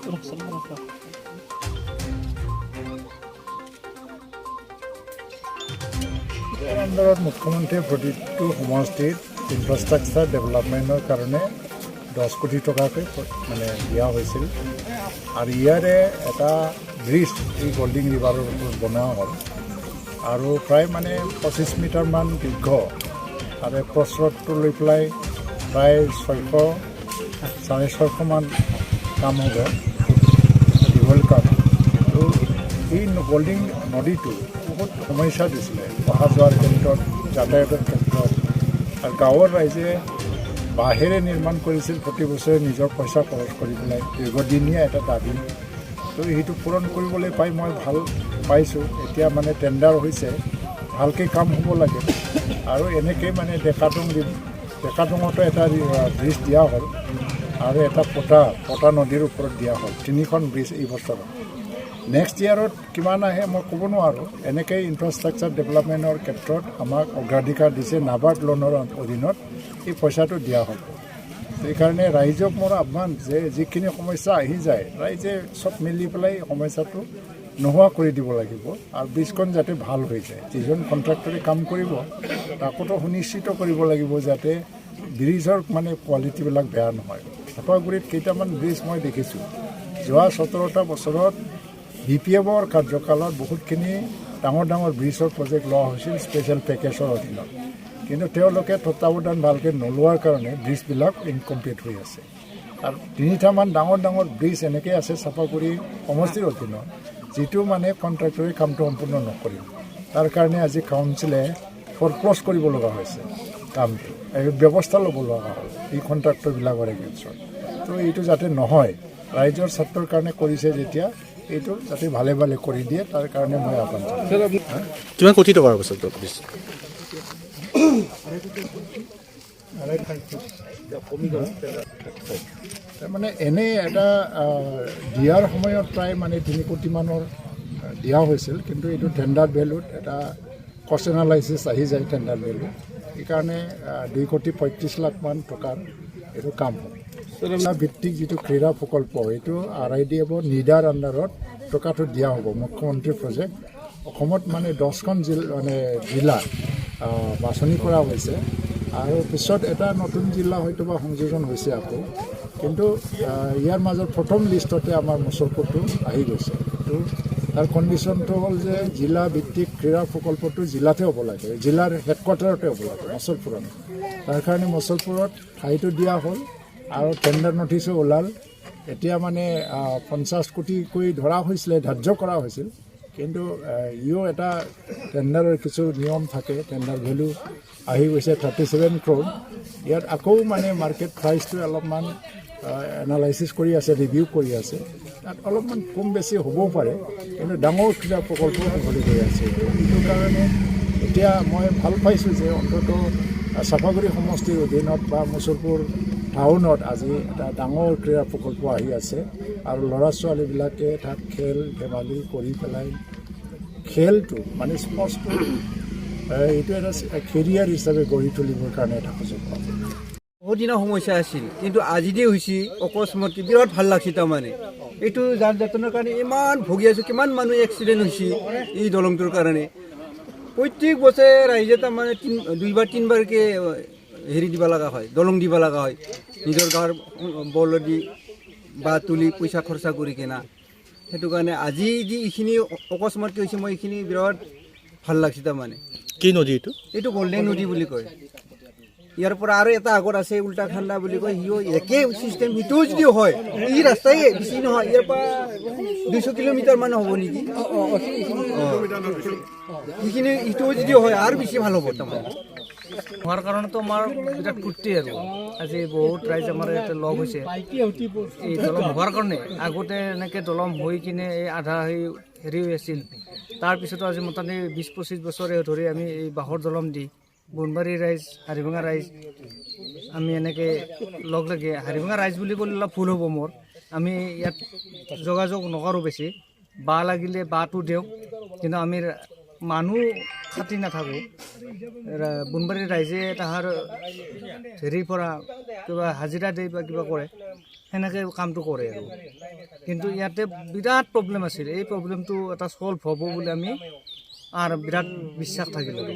ইয়াৰ আণ্ডাৰত মুখ্যমন্ত্ৰীয়ে প্ৰতিটো সমষ্টিত ইনফ্ৰাষ্ট্ৰাকচাৰ ডেভেলপমেণ্টৰ কাৰণে 10 কোটি টকাকৈ মানে দিয়া হৈছিল আৰু ইয়াৰে এটা ব্ৰিজ এই গল্ডিং ৰিভাৰৰ ওপৰত বনোৱা হ'ল আৰু প্ৰায় মানে 25 মিটাৰমান দীৰ্ঘ আৰু এপ্ৰচটো লৈ পেলাই প্ৰায় 600-650 মান কাম হ'ব দীঘল কাম। আৰু এই গল্ডিং নদীটো বহুত সমস্যা দিছিলে অহা যোৱাৰ ক্ষেত্ৰত, যাতায়াতৰ ক্ষেত্ৰত। আৰু গাঁৱৰ ৰাইজে বাঁহেৰে নিৰ্মাণ কৰিছিল, প্ৰতি বছৰে নিজৰ পইচা খৰচ কৰি পেলাই দীৰ্ঘদিনীয়া এটা দাবী। তো সেইটো পূৰণ কৰিবলৈ পাই মই ভাল পাইছোঁ। এতিয়া মানে টেণ্ডাৰ হৈছে, ভালকৈ কাম হ'ব লাগে। আৰু এনেকৈ মানে ডেকাডোঙতো এটা ব্ৰিজ দিয়া হ'ল আৰু এটা পটা নদীৰ ওপৰত দিয়া হ'ল। 3খন ব্ৰিজ এই বছৰত। নেক্সট ইয়াৰত কিমান আহে মই ক'ব নোৱাৰোঁ। এনেকৈ ইনফ্ৰাষ্ট্ৰাকচাৰ ডেভেলপমেণ্টৰ ক্ষেত্ৰত আমাক অগ্ৰাধিকাৰ দিছে। নাবাৰ্ড লোনৰ অধীনত এই পইচাটো দিয়া হ'ব। সেইকাৰণে ৰাইজক মোৰ আহ্বান যে যিখিনি সমস্যা আহি যায়, ৰাইজে চব মিলি পেলাই সমস্যাটো নোহোৱা কৰি দিব লাগিব আৰু ব্ৰিজখন যাতে ভাল হৈ যায়। যিজন কণ্ট্ৰাক্টৰে কাম কৰিব তাকোতো সুনিশ্চিত কৰিব লাগিব যাতে ব্ৰিজৰ মানে কোৱালিটিবিলাক বেয়া নহয়। চাপাগুৰিত কেইটামান ব্ৰিজ মই দেখিছোঁ। যোৱা 17টা বছৰত BPMৰ কাৰ্যকালত বহুতখিনি ডাঙৰ ব্ৰিজৰ প্ৰজেক্ট লোৱা হৈছিল স্পেচিয়েল পেকেজৰ অধীনত। কিন্তু তেওঁলোকে তত্বাৱধান ভালকৈ নোলোৱাৰ কাৰণে ব্ৰিজবিলাক ইনকমপ্লিট হৈ আছে। আৰু 3টামান ডাঙৰ ব্ৰিজ এনেকৈ আছে চাপাগুৰি সমষ্টিৰ অধীনত, যিটো মানে কণ্ট্ৰাক্টৰে কামটো সম্পূৰ্ণ নকৰিল। তাৰ কাৰণে আজি কাউন্সিলে ফৰক্ল'জ কৰিব লগা হৈছে কামটো, ব্যৱস্থা ল'ব লগা হ'ল এই কণ্ট্ৰাক্টৰবিলাকৰ এগেইনষ্টত। তো এইটো যাতে নহয়, ৰাইজৰ স্বাৰ্থৰ কাৰণে কৰিছে যেতিয়া এইটো যাতে ভালে কৰি দিয়ে, তাৰ কাৰণে মই আহ্বান জনাইছোঁ। কিমান কোটি টকাৰ পাছত তাৰমানে এনেই এটা দিয়াৰ সময়ত প্ৰায় মানে 3 কোটিমানৰ দিয়া হৈছিল, কিন্তু এইটো টেণ্ডাৰ ভেলুত এটা কষ্ট এনালাইচিছ আহি যায় টেণ্ডাৰ ভেলু। সেইকাৰণে 2,35,00,000 টকাৰ এইটো কাম হ'ব। ভিত্তিক যিটো ক্ৰীড়া প্ৰকল্প এইটো RIDF নিডাৰ আণ্ডাৰত টকাটো দিয়া হ'ব। মুখ্যমন্ত্ৰী প্ৰজেক্ট অসমত মানে 10খন জিলা বাছনি কৰা হৈছে আৰু পিছত এটা নতুন জিলা হয়তো বা সংযোজন হৈছে আকৌ। কিন্তু ইয়াৰ মাজত প্ৰথম লিষ্টতে আমাৰ মুছলপুৰটো আহি গৈছে। কিন্তু তাৰ কণ্ডিশ্যনটো হ'ল যে জিলা ভিত্তিক ক্ৰীড়া প্ৰকল্পটো জিলাতে হ'ব লাগে, জিলাৰ হেডকোৱাৰ্টাৰতে হ'ব লাগে মুছলপুৰত। তাৰ কাৰণে মুছলপুৰত ঠাইটো দিয়া হ'ল আৰু টেণ্ডাৰ নটিছো ওলাল। এতিয়া মানে 50 কোটিকৈ ধৰা হৈছিলে, ধাৰ্য কৰা হৈছিল। কিন্তু এটা টেণ্ডাৰৰ কিছু নিয়ম থাকে, টেণ্ডাৰ ভেলু আহি গৈছে 37 crore। ইয়াত আকৌ মানে মাৰ্কেট প্ৰাইচটো অলপমান এনালাইচিছ কৰি আছে, ৰিভিউ কৰি আছে। তাত অলপমান কম বেছি হ'বও পাৰে, কিন্তু ডাঙৰ ক্ৰীড়া প্ৰকল্প হ'বলৈ গৈ আছে। সেইটো কাৰণে এতিয়া মই ভাল পাইছোঁ যে অন্ততঃ চাপাগুৰি সমষ্টিৰ অধীনত বা মুছলপুৰ টাউনত আজি এটা ডাঙৰ ক্ৰীড়া প্ৰকল্প আহি আছে আৰু ল'ৰা ছোৱালীবিলাকে তাত খেল ধেমালি কৰি পেলাই খেলটো মানে স্পৰ্টছটো এইটো এটা কেৰিয়াৰ হিচাপে গঢ়ি তুলিবৰ কাৰণে এটা সুযোগ পাব। বহুত দিনৰ সমস্যা আছিল, কিন্তু আজি যে হৈছে অকস্মাত বিৰাট ভাল লাগছে। তাৰমানে এইটো যান যাতনৰ কাৰণে ইমান ভুগি আছোঁ, কিমান মানুহ এক্সিডেণ্ট হৈছে এই দলংটোৰ কাৰণে। প্ৰত্যেক বছৰে ৰাইজে তাৰমানে 2-3বাৰকৈ দিব লগা হয়, দলং দিব লগা হয়, নিজৰ গাঁৱৰ বলদি বা তুলি পইচা খৰচা কৰি কিনা। সেইটো কাৰণে আজি যি এইখিনি অকস্মাতকৈ হৈছে, মই এইখিনি বিৰাট ভাল লাগছে। তাৰমানে কি নদী এইটো গল্ডেন নদী বুলি কয়। ইয়াৰ পৰা আৰু এটা আগত আছে উল্টাখাণ্ডা বুলি কয়, সিও একে চিষ্টেম। সিটোও যদি হয়, এই ৰাস্তাই বেছি নহয়, ইয়াৰ পৰা 200 কিলোমিটাৰ মান হ'ব নেকি। সেইখিনি ইটোও যদি হয় আৰু বেছি ভাল হ'ব। তাৰমানে হোৱাৰ কাৰণেতো আমাৰ বিৰাট ফূৰ্তি আৰু আজি বহুত ৰাইজ আমাৰ ইয়াতে লগ হৈছে এই দলং হোৱাৰ কাৰণে। আগতে এনেকৈ দলং হৈ কিনে এই আধা হেৰি হৈ আছিল। তাৰপিছতো আজি মোটামুটি 20-25 বছৰে ধৰি আমি এই বাঁহৰ দলং দি বনবাৰী ৰাইজ, হাৰিভাঙা ৰাইজ, আমি এনেকৈ লগ লাগি, হাৰিভাঙা ৰাইজ বুলি ক'লে অলপ ভুল হ'ব মোৰ, আমি ইয়াত যোগাযোগ নকৰোঁ বেছি। বাঁহ লাগিলে বাঁহটো দিওঁ, কিন্তু আমি মানুহ খাটি নাথাকোঁ। বনবাৰীৰ ৰাইজে তাহাৰ হেৰিৰ পৰা কিবা হাজিৰা দিয়ে বা কিবা কৰে, সেনেকৈ কামটো কৰে আৰু কিন্তু ইয়াতে বিৰাট প্ৰব্লেম আছিল এই প্ৰব্লেমটো এটা ছল্ভ হ'ব বুলি আমি আৰু বিৰাট বিশ্বাস থাকিল আৰু